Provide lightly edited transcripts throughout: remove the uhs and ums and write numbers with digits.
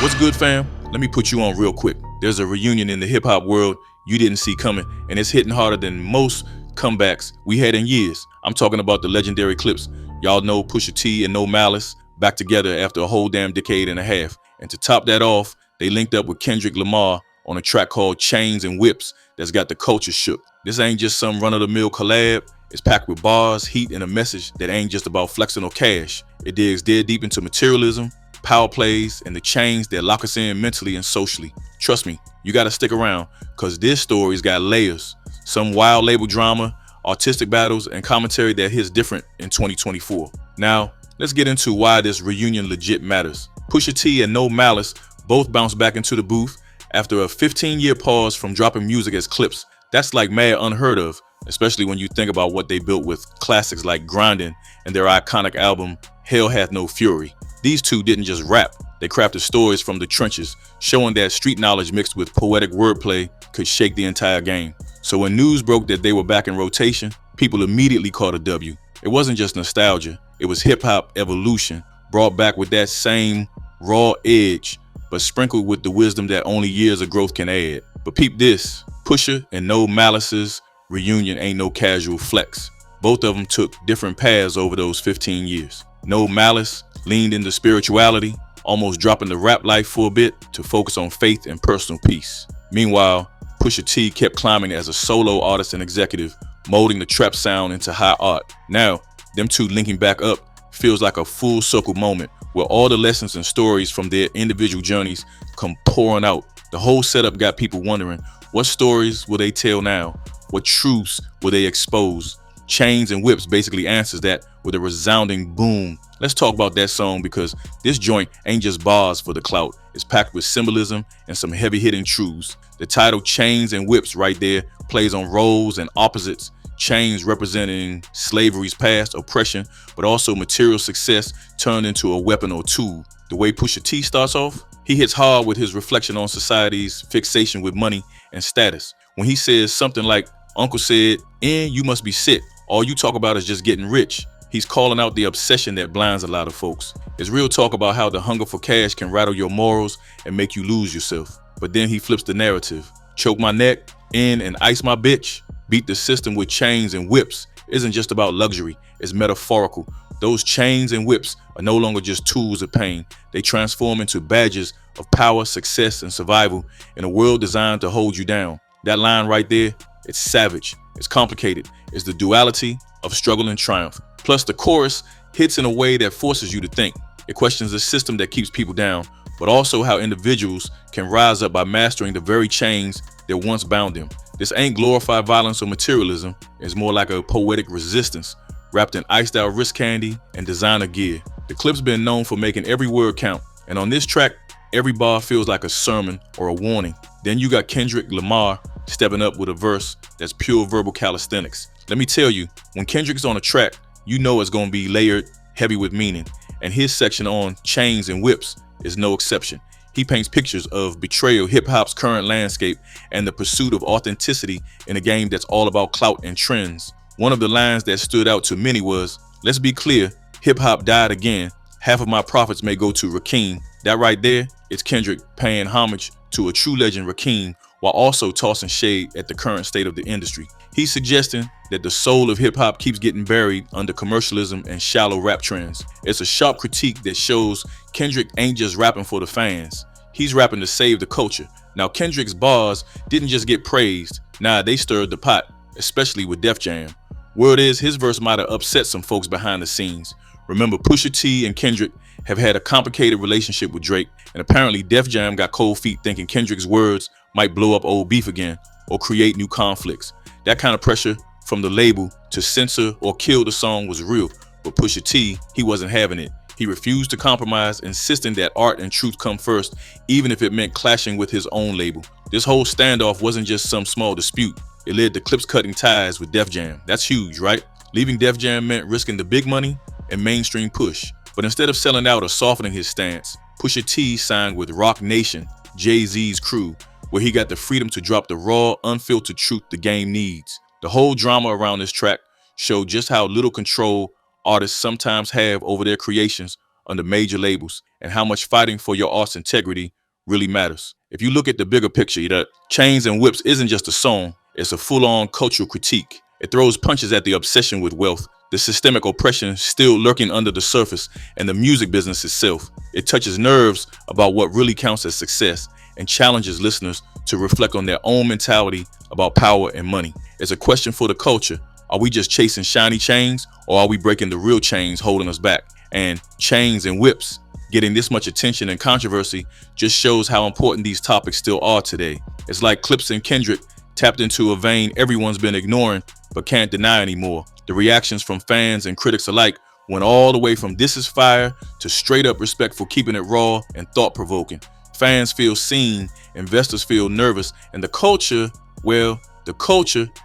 What's good, fam? Let me put you on real quick. There's a reunion in the hip hop world you didn't see coming, and it's hitting harder than most comebacks we had in years. I'm talking about the legendary Clipse. Y'all know Pusha T and No Malice back together after a whole damn decade and a half. And to top that off, they linked up with Kendrick Lamar on a track called Chains and Whips that's got the culture shook. This ain't just some run-of-the-mill collab. It's packed with bars, heat, and a message that ain't just about flexing or cash. It digs dead deep into materialism, power plays, and the chains that lock us in mentally and socially. Trust me, you gotta stick around, cause this story's got layers. Some wild label drama, artistic battles, and commentary that hits different in 2024. Now, let's get into why this reunion legit matters. Pusha T and No Malice both bounced back into the booth after a 15-year pause from dropping music as Clipse. That's like mad unheard of, especially when you think about what they built with classics like Grindin' and their iconic album, Hell Hath No Fury. These two didn't just rap, they crafted stories from the trenches, showing that street knowledge mixed with poetic wordplay could shake the entire game. So when news broke that they were back in rotation, people immediately caught a W. It wasn't just nostalgia, it was hip-hop evolution, brought back with that same raw edge, but sprinkled with the wisdom that only years of growth can add. But peep this, Pusha and No Malice's reunion ain't no casual flex. Both of them took different paths over those 15 years. No Malice leaned into spirituality, almost dropping the rap life for a bit to focus on faith and personal peace. Meanwhile, Pusha T kept climbing as a solo artist and executive, molding the trap sound into high art. Now, them two linking back up feels like a full circle moment where all the lessons and stories from their individual journeys come pouring out. The whole setup got people wondering, what stories will they tell now? What truths will they expose? Chains and Whips basically answers that with a resounding boom. Let's talk about that song because this joint ain't just bars for the clout. It's packed with symbolism and some heavy-hitting truths. The title Chains and Whips right there plays on roles and opposites. Chains representing slavery's past, oppression, but also material success turned into a weapon or tool. The way Pusha T starts off, he hits hard with his reflection on society's fixation with money and status. When he says something like, "Uncle said, and you must be sick. All you talk about is just getting rich." He's calling out the obsession that blinds a lot of folks. It's real talk about how the hunger for cash can rattle your morals and make you lose yourself. But then he flips the narrative. Choke my neck, in and ice my bitch. Beat the system with chains and whips isn't just about luxury, it's metaphorical. Those chains and whips are no longer just tools of pain. They transform into badges of power, success, and survival in a world designed to hold you down. That line right there, it's savage, it's complicated, it's the duality of struggle and triumph. Plus the chorus hits in a way that forces you to think. It questions the system that keeps people down, but also how individuals can rise up by mastering the very chains that once bound them. This ain't glorified violence or materialism, it's more like a poetic resistance wrapped in iced out wrist candy and designer gear. The Clip's been known for making every word count, and on this track, every bar feels like a sermon or a warning. Then you got Kendrick Lamar stepping up with a verse that's pure verbal calisthenics. Let me tell you, when Kendrick's on a track, you know it's gonna be layered, heavy with meaning, and his section on Chains and Whips is no exception. He paints pictures of betrayal, hip-hop's current landscape, and the pursuit of authenticity in a game that's all about clout and trends. One of the lines that stood out to many was, "Let's be clear, hip-hop died again. Half of my profits may go to Rakim." That right there, it's Kendrick paying homage to a true legend, Rakim, while also tossing shade at the current state of the industry. He's suggesting that the soul of hip-hop keeps getting buried under commercialism and shallow rap trends. It's a sharp critique that shows Kendrick ain't just rapping for the fans. He's rapping to save the culture. Now, Kendrick's bars didn't just get praised. Nah, they stirred the pot, especially with Def Jam. Word is his verse might have upset some folks behind the scenes. Remember, Pusha T and Kendrick have had a complicated relationship with Drake, and apparently Def Jam got cold feet thinking Kendrick's words might blow up old beef again or create new conflicts. That kind of pressure from the label to censor or kill the song was real, but Pusha T, he wasn't having it. He refused to compromise, insisting that art and truth come first, even if it meant clashing with his own label. This whole standoff wasn't just some small dispute. It led to Clipse cutting ties with Def Jam. That's huge, right? Leaving Def Jam meant risking the big money and mainstream push. But instead of selling out or softening his stance, Pusha T signed with Roc Nation, Jay-Z's crew, where he got the freedom to drop the raw, unfiltered truth the game needs. The whole drama around this track showed just how little control artists sometimes have over their creations under major labels and how much fighting for your art's integrity really matters. If you look at the bigger picture, that Chains and Whips isn't just a song, it's a full-on cultural critique. It throws punches at the obsession with wealth, the systemic oppression still lurking under the surface, and the music business itself. It touches nerves about what really counts as success and challenges listeners to reflect on their own mentality about power and money. It's a question for the culture. Are we just chasing shiny chains, or are we breaking the real chains holding us back? And Chains and Whips getting this much attention and controversy just shows how important these topics still are today. It's like Clipse and Kendrick tapped into a vein everyone's been ignoring but can't deny anymore. The reactions from fans and critics alike went all the way from "this is fire" to straight up respect for keeping it raw and thought-provoking. Fans feel seen, investors feel nervous, and the culture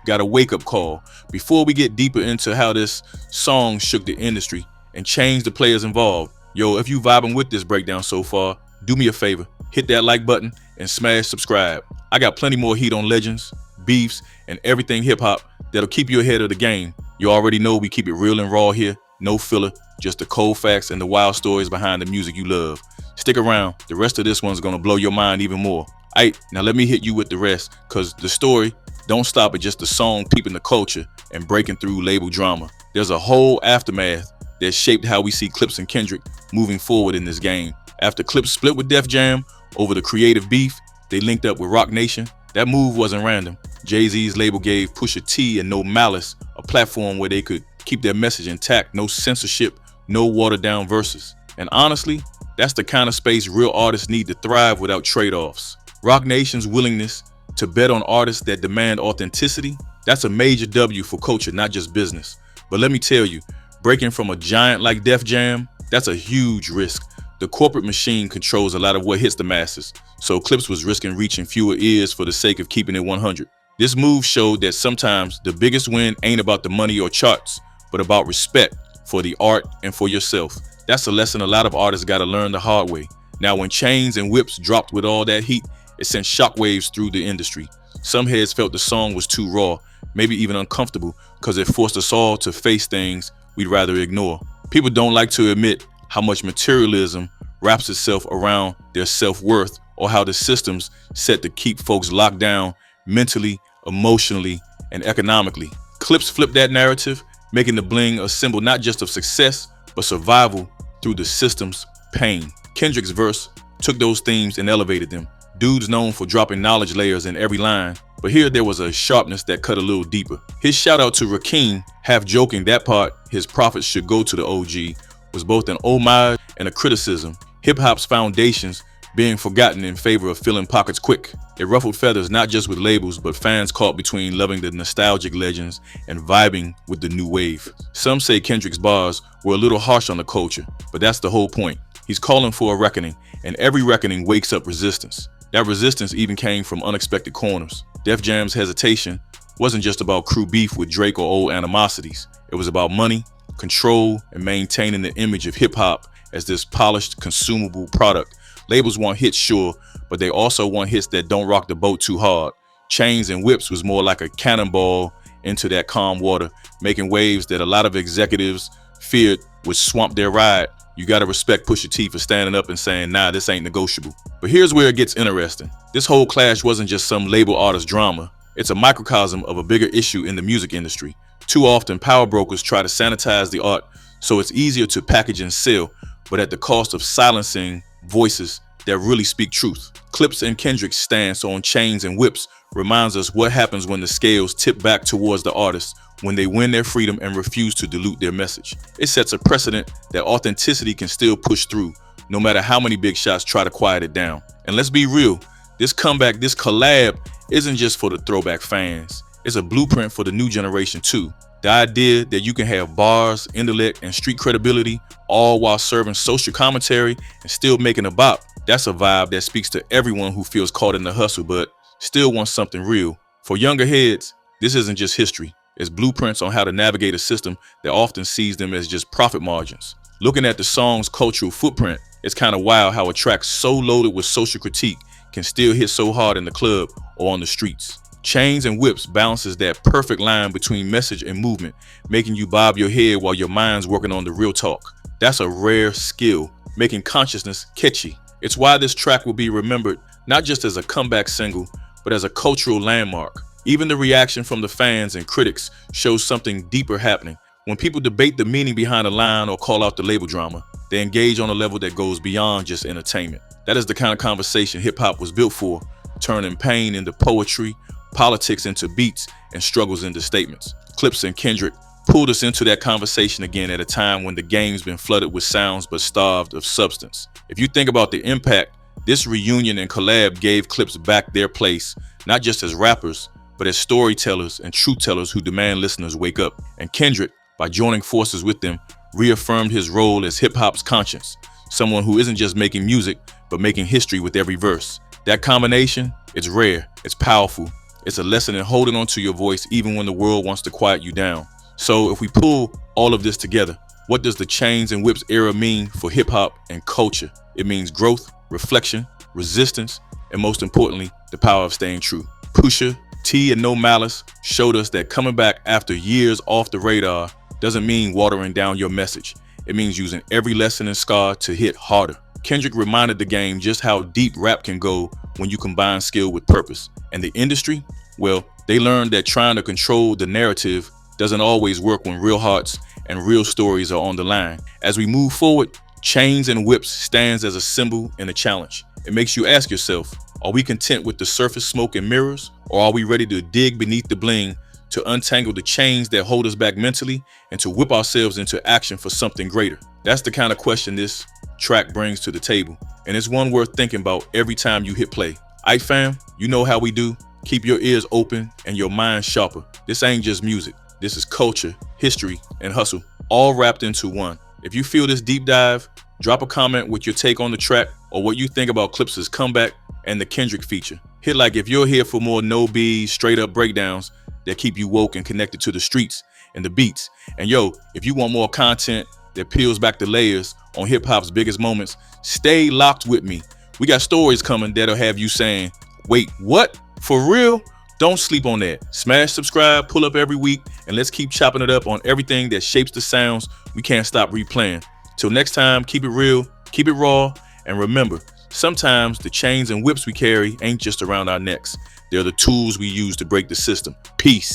got a wake-up call. Before we get deeper into how this song shook the industry and changed the players involved, if you vibing with this breakdown so far, do me a favor, hit that like button and smash subscribe. I got plenty more heat on legends, beefs, and everything hip-hop that'll keep you ahead of the game. You already know we keep it real and raw here, no filler, just the cold facts and the wild stories behind the music you love. Stick around, the rest of this one's gonna blow your mind even more. Aight, now let me hit you with the rest, cause the story don't stop at just the song peeping the culture and breaking through label drama. There's a whole aftermath that shaped how we see Clipse and Kendrick moving forward in this game. After Clipse split with Def Jam over the creative beef, they linked up with Roc Nation. That move wasn't random. Jay-Z's label gave Pusha T and No Malice a platform where they could keep their message intact, no censorship, no watered down verses. And honestly, that's the kind of space real artists need to thrive without trade-offs. Roc Nation's willingness to bet on artists that demand authenticity, that's a major W for culture, not just business. But let me tell you, breaking from a giant like Def Jam, that's a huge risk. The corporate machine controls a lot of what hits the masses, so Clipse was risking reaching fewer ears for the sake of keeping it 100. This move showed that sometimes the biggest win ain't about the money or charts, but about respect for the art and for yourself. That's a lesson a lot of artists gotta learn the hard way. Now, when Chains and Whips dropped with all that heat, it sent shockwaves through the industry. Some heads felt the song was too raw, maybe even uncomfortable, because it forced us all to face things we'd rather ignore. People don't like to admit how much materialism wraps itself around their self-worth, or how the system's set to keep folks locked down mentally, emotionally, and economically. Clipse flipped that narrative, making the bling a symbol not just of success, but survival through the system's pain. Kendrick's verse took those themes and elevated them. Dude's known for dropping knowledge layers in every line, but here there was a sharpness that cut a little deeper. His shout out to Rakim, half joking that part his profits should go to the OG, was both an homage and a criticism. Hip-hop's foundations being forgotten in favor of filling pockets quick. It ruffled feathers not just with labels, but fans caught between loving the nostalgic legends and vibing with the new wave. Some say Kendrick's bars were a little harsh on the culture, but that's the whole point. He's calling for a reckoning, and every reckoning wakes up resistance. That resistance even came from unexpected corners. Def Jam's hesitation wasn't just about crew beef with Drake or old animosities. It was about money, control, and maintaining the image of hip-hop as this polished, consumable product. Labels want hits, sure, but they also want hits that don't rock the boat too hard. Chains and Whips was more like a cannonball into that calm water, making waves that a lot of executives feared would swamp their ride. You gotta respect Pusha T for standing up and saying, nah, this ain't negotiable. But here's where it gets interesting. This whole clash wasn't just some label artist drama. It's a microcosm of a bigger issue in the music industry. Too often, power brokers try to sanitize the art so it's easier to package and sell, but at the cost of silencing voices that really speak truth. Clipse and Kendrick's stance on Chains and Whips reminds us what happens when the scales tip back towards the artists, when they win their freedom and refuse to dilute their message. It sets a precedent that authenticity can still push through, no matter how many big shots try to quiet it down. And let's be real, this comeback, this collab, isn't just for the throwback fans. It's a blueprint for the new generation too. The idea that you can have bars, intellect, and street credibility, all while serving social commentary and still making a bop, that's a vibe that speaks to everyone who feels caught in the hustle but still wants something real. For younger heads, this isn't just history. It's blueprints on how to navigate a system that often sees them as just profit margins. Looking at the song's cultural footprint, it's kind of wild how a track so loaded with social critique can still hit so hard in the club or on the streets. Chains and Whips balances that perfect line between message and movement, making you bob your head while your mind's working on the real talk. That's a rare skill, making consciousness catchy. It's why this track will be remembered not just as a comeback single, but as a cultural landmark. Even the reaction from the fans and critics shows something deeper happening. When people debate the meaning behind a line or call out the label drama, they engage on a level that goes beyond just entertainment. That is the kind of conversation hip-hop was built for, turning pain into poetry, politics into beats, and struggles into statements. Clipse and Kendrick pulled us into that conversation again at a time when the game's been flooded with sounds but starved of substance. If you think about the impact, this reunion and collab gave Clipse back their place, not just as rappers, but as storytellers and truth tellers who demand listeners wake up. And Kendrick, by joining forces with them, reaffirmed his role as hip-hop's conscience, someone who isn't just making music, but making history with every verse. That combination, it's rare, it's powerful, it's a lesson in holding on to your voice even when the world wants to quiet you down. So if we pull all of this together, what does the chains and whips era mean for hip-hop and culture? It means growth, reflection, resistance, and most importantly, the power of staying true. Pusha, T, and No Malice showed us that coming back after years off the radar doesn't mean watering down your message. It means using every lesson and scar to hit harder. Kendrick reminded the game just how deep rap can go when you combine skill with purpose. And the industry, well, they learned that trying to control the narrative doesn't always work when real hearts and real stories are on the line. As we move forward, Chains and Whips stands as a symbol and a challenge. It makes you ask yourself, are we content with the surface smoke and mirrors, or are we ready to dig beneath the bling, to untangle the chains that hold us back mentally, and to whip ourselves into action for something greater? That's the kind of question this track brings to the table, and it's one worth thinking about every time you hit play. Aight fam, you know how we do. Keep your ears open and your mind sharper. This ain't just music. This is culture, history, and hustle, all wrapped into one. If you feel this deep dive, drop a comment with your take on the track or what you think about Clipse's comeback and the Kendrick feature. Hit like if you're here for more no-bees, straight-up breakdowns that keep you woke and connected to the streets and the beats. And yo, if you want more content that peels back the layers on hip-hop's biggest moments, stay locked with me. We got stories coming that'll have you saying, wait, what? For real? Don't sleep on that. Smash subscribe, pull up every week, and let's keep chopping it up on everything that shapes the sounds we can't stop replaying. Till next time, keep it real, keep it raw, and remember, sometimes the chains and whips we carry ain't just around our necks. They're the tools we use to break the system. Peace.